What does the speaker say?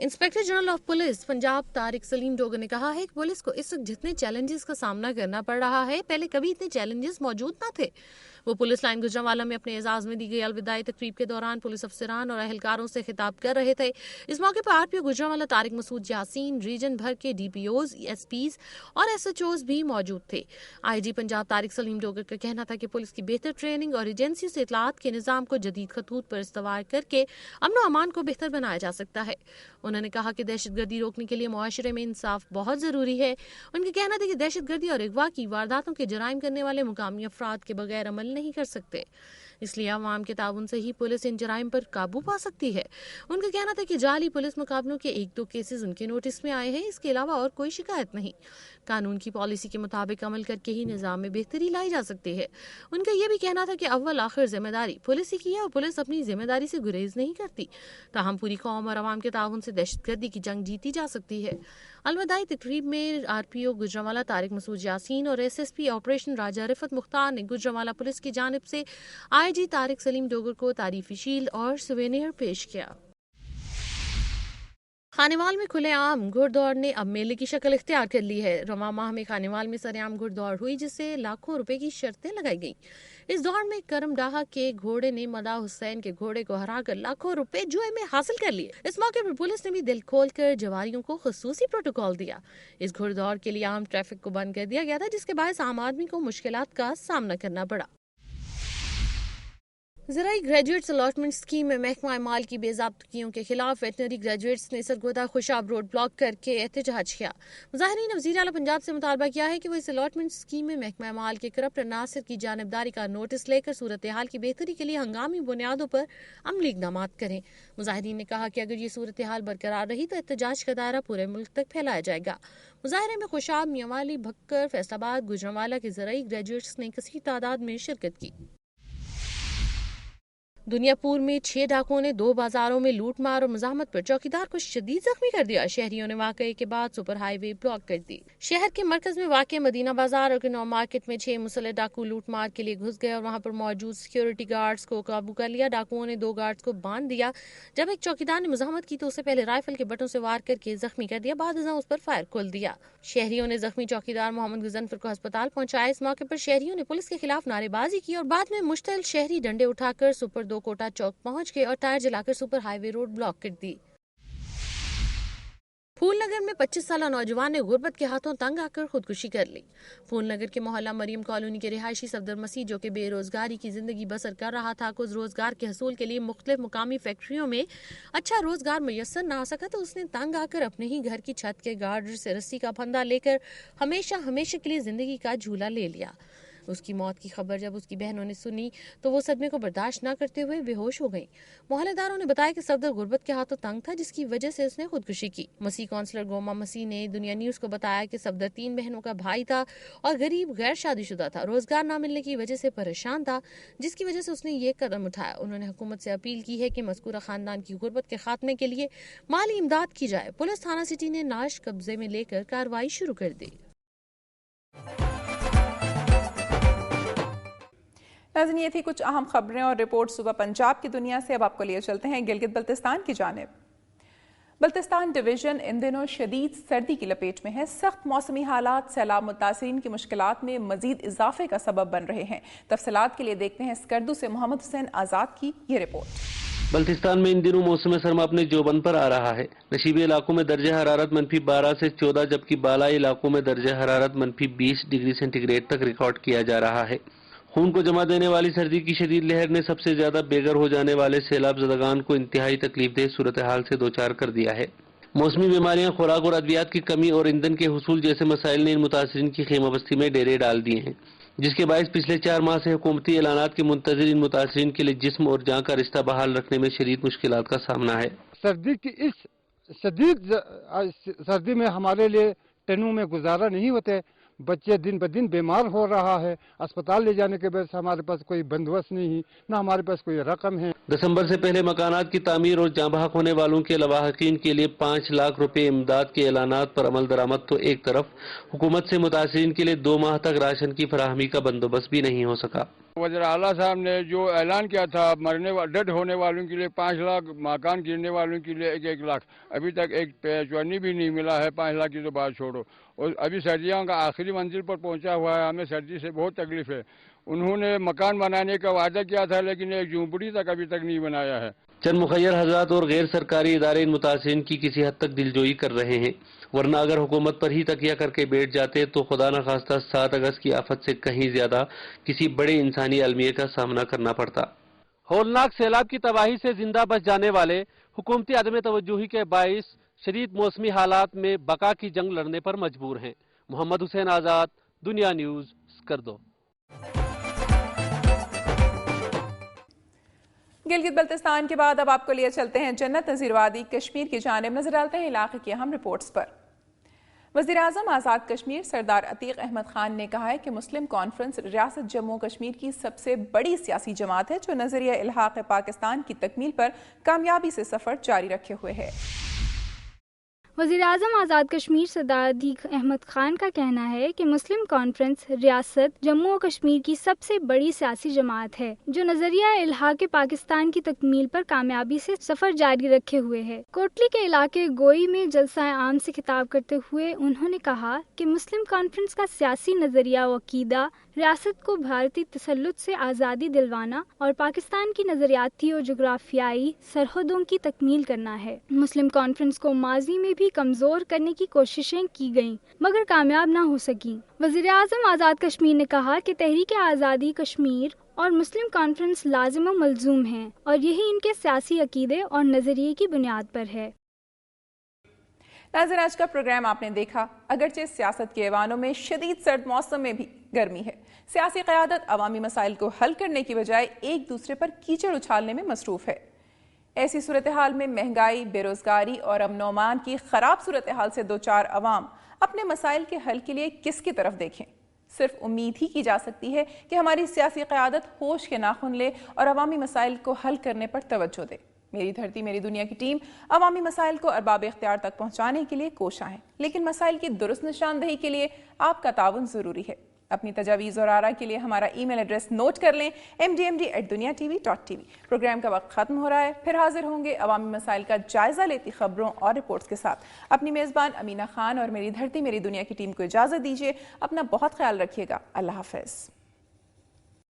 Inspector general of police Punjab Tariq Salim Dogar ने कहा है कि पुलिस को इस वक्त जितने चैलेंजेस का सामना करना पड़ रहा है, पहले कभी इतने चैलेंजेस मौजूद न थे। वो पुलिस लाइन गुजरांवाला में अपने एजाज में दी गई अलविदाई तकरीब के दौरान पुलिस अफसरान और अहलकारों से खिताब कर रहे थे। इस मौके पर आरपीओ गुजरांवाला तारिक मसूद यासीन, रीजन भर के डीपीओज, एसपीज और एसएचओज भी मौजूद थे। आईजी पंजाब तारिक सलीम डोगर का कहना था कि पुलिस की बेहतर ट्रेनिंग और एजेंसी से इतलात के निजाम को जदीद खतूत पर इस्तेमाल करके अमन और अमान को बेहतर बनाया जा सकता है। उन्होंने कहा कि दहशतगर्दी रोकने के लिए मुआशरे में इंसाफ बहुत जरूरी है। उनका कहना था कि दहशतगर्दी और अगवा की वारदातों के जराइम करने वाले मुकामी अफराद के बगैर अमल नहीं कर सकते, इसलिए अवाम के ताउन से ही पुलिस इन जराइम पर काबू पा सकती है। उनका कहना था कि जाली पुलिस मुकाबलों के 1-2 केसेस उनके नोटिस में आए हैं, इसके अलावा और कोई शिकायत नहीं। कानून की पॉलिसी के मुताबिक अमल करके ही निजाम में बेहतरी लाई जा सकती है। उनका यह भी कहना था कि अव्वल आखिर जिम्मेदारी पुलिस ही की है और पुलिस अपनी जिम्मेदारी से गुरेज नहीं करती, ताहम पूरी कौम और अवाम के ताउन से दहशतगर्दी की जंग जीती जा सकती है। अलविदाई तकरीब में आरपीओ गुजरांवाला तारिक मसूद यासीन और एसएसपी ऑपरेशन राजा रिफत मुख्तार ने गुजरांवाला पुलिस की जानिब से आईजी तारिक सलीम डोगर को तारीफी शील्ड और सुवेनियर पेश किया। खानेवाल में खुलेआम घुड़दौड़ ने अब मेले की शक्ल इख्तियार कर ली है। रवां माह में खानेवाल में सरेआम घुड़दौड़ हुई, जिससे लाखों रुपए की शर्तें लगाई गईं। इस दौड़ में करमडाहा के घोड़े ने मदा हुसैन के घोड़े को हराकर लाखों रुपए जुए में हासिल कर लिए। इस मौके पर पुलिस ने भी दिल खोलकर जवारियों को खुसूसी प्रोटोकॉल दिया। इस घुड़दौड़ के लिए आम ट्रैफिक को बंद कर दिया गया था, जिसके बायस आम आदमी को मुश्किलात का सामना करना पड़ा। ज़राई ग्रेजुएट्स अलॉटमेंट स्कीम में महकमा माल की बेज़ाब्तगियों के खिलाफ वेटनरी ग्रेजुएट्स ने सरगोदा खुशाब रोड ब्लॉक करके एहतजाज किया। मुजाहिरीन ने वज़ीर आला पंजाब से मुतालबा किया है कि वो इस अलॉटमेंट स्कीम में महकमा माल के करप्ट नासिर की जानिबदारी का नोटिस लेकर सूरत हाल की बेहतरी के लिए हंगामी बुनियादों पर अमली इक़दामात करें। मुजाहिरीन ने कहा कि अगर ये सूरत हाल बरकरार रही तो एहतजाज का दायरा पूरे मुल्क तक फैलाया जाएगा। मुजाहरे में खुशाब, मियांवाली, भक्कर, फैसलाबाद, गुजरांवाला के ज़राई ग्रेजुएट्स ने कसीर तादाद में शिरकत की। दुनियापुर में 6 डाकुओं ने 2 बाजारों में लूट मार और मजामत पर चौकीदार को शदीद जख्मी कर दिया। शहरियों ने वाकये के बाद सुपर हाईवे ब्लॉक कर दी। शहर के मरकज में वाक़ मदीना बाजार और किनौ मार्केट में 6 मुसल्लह डाकू लूट मार के लिए घुस गए और वहां पर मौजूद सिक्योरिटी गार्ड्स को काबू कर लिया। डाकुओं ने 2 गार्ड्स को बांध दिया। जब एक चौकीदार ने मजामत की तो उसे पहले राइफल के बटों से वार करके जख्मी कर दिया, बाद उस पर फायर खोल दिया। शहरियों ने जख्मी चौकीदार मोहम्मद गजनफर को अस्पताल पहुंचाया। इस मौके पर शहरियों ने पुलिस के खिलाफ नारेबाजी की और बाद में मुश्तल शहरी डंडे उठाकर सुपर 2 कोटा चौक पहुंच गए और टायर जलाकर सुपर हाईवे रोड ब्लॉक कर दी। फूलनगर में 25 साल नौजवान ने गुर्बत के हाथों तंग आकर खुदकुशी कर ली। फूलनगर के मोहल्ला मरियम कॉलोनी के रिहायशी सफदर मसीह, जो कि बेरोजगारी की जिंदगी बसर कर रहा था, को रोजगार के हसूल के लिए मुख्तलिफ मुकामी फैक्ट्रियों में अच्छा रोजगार मैसर न आ सका तो उसने तंग आकर अपने ही घर की छत के गार्डर से रस्सी का फंदा लेकर हमेशा के लिए जिंदगी का झूला ले लिया। उसकी मौत की खबर जब उसकी बहनों ने सुनी तो वो सदमे को बर्दाश्त न करते हुए बेहोश हो गई। मोहल्लेदारों ने बताया कि सफदर गुर्बत के हाथों तंग था, जिसकी वजह से उसने खुदकुशी की। मसीह काउंसलर गोमा मसीह ने दुनिया न्यूज को बताया कि सफदर 3 बहनों का भाई था और गरीब गैर शादीशुदा था। रोजगार न मिलने की वजह से परेशान था, जिसकी वजह से उसने ये कदम उठाया। उन्होंने हुकूमत से अपील की है कि मज़कूरा खानदान की गुर्बत के खात्मे के लिए माली इमदाद की जाए। पुलिस थाना सिटी ने लाश कब्जे में लेकर कार्रवाई शुरू कर दी। नाज़रीन, ये थी कुछ अहम खबरें और रिपोर्ट सुबह पंजाब की दुनिया से। अब आपको लिए चलते हैं गिलगित बल्तिस्तान की जानिब। बल्तिस्तान डिवीजन इन दिनों शदीद सर्दी की लपेट में है। सख्त मौसमी हालात सैलाब मुतासिरीन की मुश्किलात में मजीद इजाफे का सबब बन रहे हैं। तफसीलात के लिए देखते हैं स्कर्दू से मोहम्मद हुसैन आजाद की ये रिपोर्ट। बल्तिस्तान में इन दिनों मौसम सरमा अपने जोबन पर आ रहा है। नशीबी इलाकों में दर्जा हरारत -12 से 14, जबकि बालाई इलाकों में दर्जा हरारत -20 डिग्री सेंटीग्रेड तक रिकॉर्ड किया जा रहा है। खून को जमा देने वाली सर्दी की शदीद लहर ने सबसे ज्यादा बेघर हो जाने वाले सैलाब ज़दगान को इंतहाई तकलीफदेह सूरत हाल से दोचार कर दिया है। मौसमी बीमारियां, खुराक और अद्वियात की कमी और ईंधन के हुसूल जैसे मसाइल ने इन मुतासिरीन की खैमा बस्ती में डेरे डाल दिए हैं, जिसके बायस पिछले 4 माह से हुकूमती ऐलानात के मुंतज़िर इन मुतासिरीन के लिए जिस्म और जान का रिश्ता बहाल रखने में शदीद मुश्किलात का सामना है। सर्दी की इस शदीद सर्दी में हमारे लिए टेनों में गुजारा नहीं होते। बच्चे दिन ब दिन बीमार हो रहा है। अस्पताल ले जाने के बाद हमारे पास कोई बंदोबस्त नहीं, ना हमारे पास कोई रकम है। दिसंबर से पहले मकानात की तामीर और जाँ बहक होने वालों के लवाहकीन के लिए 5 लाख रुपए इमदाद के ऐलानात पर अमल दरामद तो एक तरफ, हुकूमत से मुतासिरीन के लिए 2 माह तक राशन की फराहमी का बंदोबस्त भी नहीं हो सका। وزیر اعلیٰ صاحب نے جو اعلان کیا تھا ڈیڈ ہونے والوں کے لیے 5 لاکھ، مکان گرنے والوں کے لیے 1 لاکھ، ابھی تک ایک چونی بھی نہیں ملا ہے. 5 لاکھ کی تو بات چھوڑو. اور ابھی سردیوں کا آخری منزل پر پہنچا ہوا ہے، ہمیں سردی سے بہت تکلیف ہے. انہوں نے مکان بنانے کا وعدہ کیا تھا لیکن ایک جھونپڑی تک ابھی تک نہیں بنایا ہے. چند مخیر حضرات اور غیر سرکاری ادارے ان متاثرین کی کسی حد تک دلجوئی کر رہے ہیں، ورنہ اگر حکومت پر ہی تکیہ کر کے بیٹھ جاتے تو خدا نخواستہ 7 اگست کی آفت سے کہیں زیادہ کسی بڑے انسانی المیے کا سامنا کرنا پڑتا. ہولناک سیلاب کی تباہی سے زندہ بچ جانے والے حکومتی عدم توجہی کے باعث شدید موسمی حالات میں بقا کی جنگ لڑنے پر مجبور ہیں. محمد حسین آزاد، دنیا نیوز، اسکردو. گلگت بلتستان کے بعد اب آپ کو لیے چلتے ہیں جنت نظیر وادی کشمیر کی جانب. نظر ڈالتے ہیں علاقے کی اہم رپورٹس پر. وزیر اعظم آزاد کشمیر سردار عتیق احمد خان نے کہا ہے کہ مسلم کانفرنس ریاست جموں کشمیر کی سب سے بڑی سیاسی جماعت ہے جو نظریہ الحاق پاکستان کی تکمیل پر کامیابی سے سفر جاری رکھے ہوئے ہے. وزیر اعظم آزاد کشمیر سردار عتیق احمد خان کا کہنا ہے کہ مسلم کانفرنس ریاست جموں و کشمیر کی سب سے بڑی سیاسی جماعت ہے جو نظریہ الحاق پاکستان کی تکمیل پر کامیابی سے سفر جاری رکھے ہوئے ہے. کوٹلی کے علاقے گوئی میں جلسہ عام سے خطاب کرتے ہوئے انہوں نے کہا کہ مسلم کانفرنس کا سیاسی نظریہ و عقیدہ ریاست کو بھارتی تسلط سے آزادی دلوانا اور پاکستان کی نظریاتی اور جغرافیائی سرحدوں کی تکمیل کرنا ہے. مسلم کانفرنس کو ماضی میں بھی کمزور کرنے کی کوششیں کی گئیں مگر کامیاب نہ ہو سکیں. وزیر اعظم آزاد کشمیر نے کہا کہ تحریک آزادی کشمیر اور مسلم کانفرنس لازم و ملزوم ہیں اور یہی ان کے سیاسی عقیدے اور نظریے کی بنیاد پر ہے. ناظرین، آج کا پروگرام آپ نے دیکھا. اگرچہ سیاست کے ایوانوں میں شدید سرد موسم میں بھی گرمی ہے، سیاسی قیادت عوامی مسائل کو حل کرنے کی بجائے ایک دوسرے پر کیچڑ اچھالنے میں مصروف ہے. ایسی صورتحال میں مہنگائی، بے روزگاری اور امن و امان کی خراب صورتحال سے دوچار عوام اپنے مسائل کے حل کے لیے کس کی طرف دیکھیں؟ صرف امید ہی کی جا سکتی ہے کہ ہماری سیاسی قیادت ہوش کے ناخن لے اور عوامی مسائل کو حل کرنے پر توجہ دے. میری دھرتی میری دنیا کی ٹیم عوامی مسائل کو ارباب اختیار تک پہنچانے کے لیے کوشاں ہے، لیکن مسائل کی درست نشاندہی کے لیے آپ کا تعاون ضروری ہے. اپنی تجاویز اور آراء کے لیے ہمارا ای میل ایڈریس نوٹ کر لیں، mdmd@duniatv.tv. پروگرام کا وقت ختم ہو رہا ہے، پھر حاضر ہوں گے عوامی مسائل کا جائزہ لیتی خبروں اور رپورٹس کے ساتھ. اپنی میزبان امینہ خان اور میری دھرتی میری دنیا کی ٹیم کو اجازت دیجیے. اپنا بہت خیال رکھیے گا. اللہ حافظ.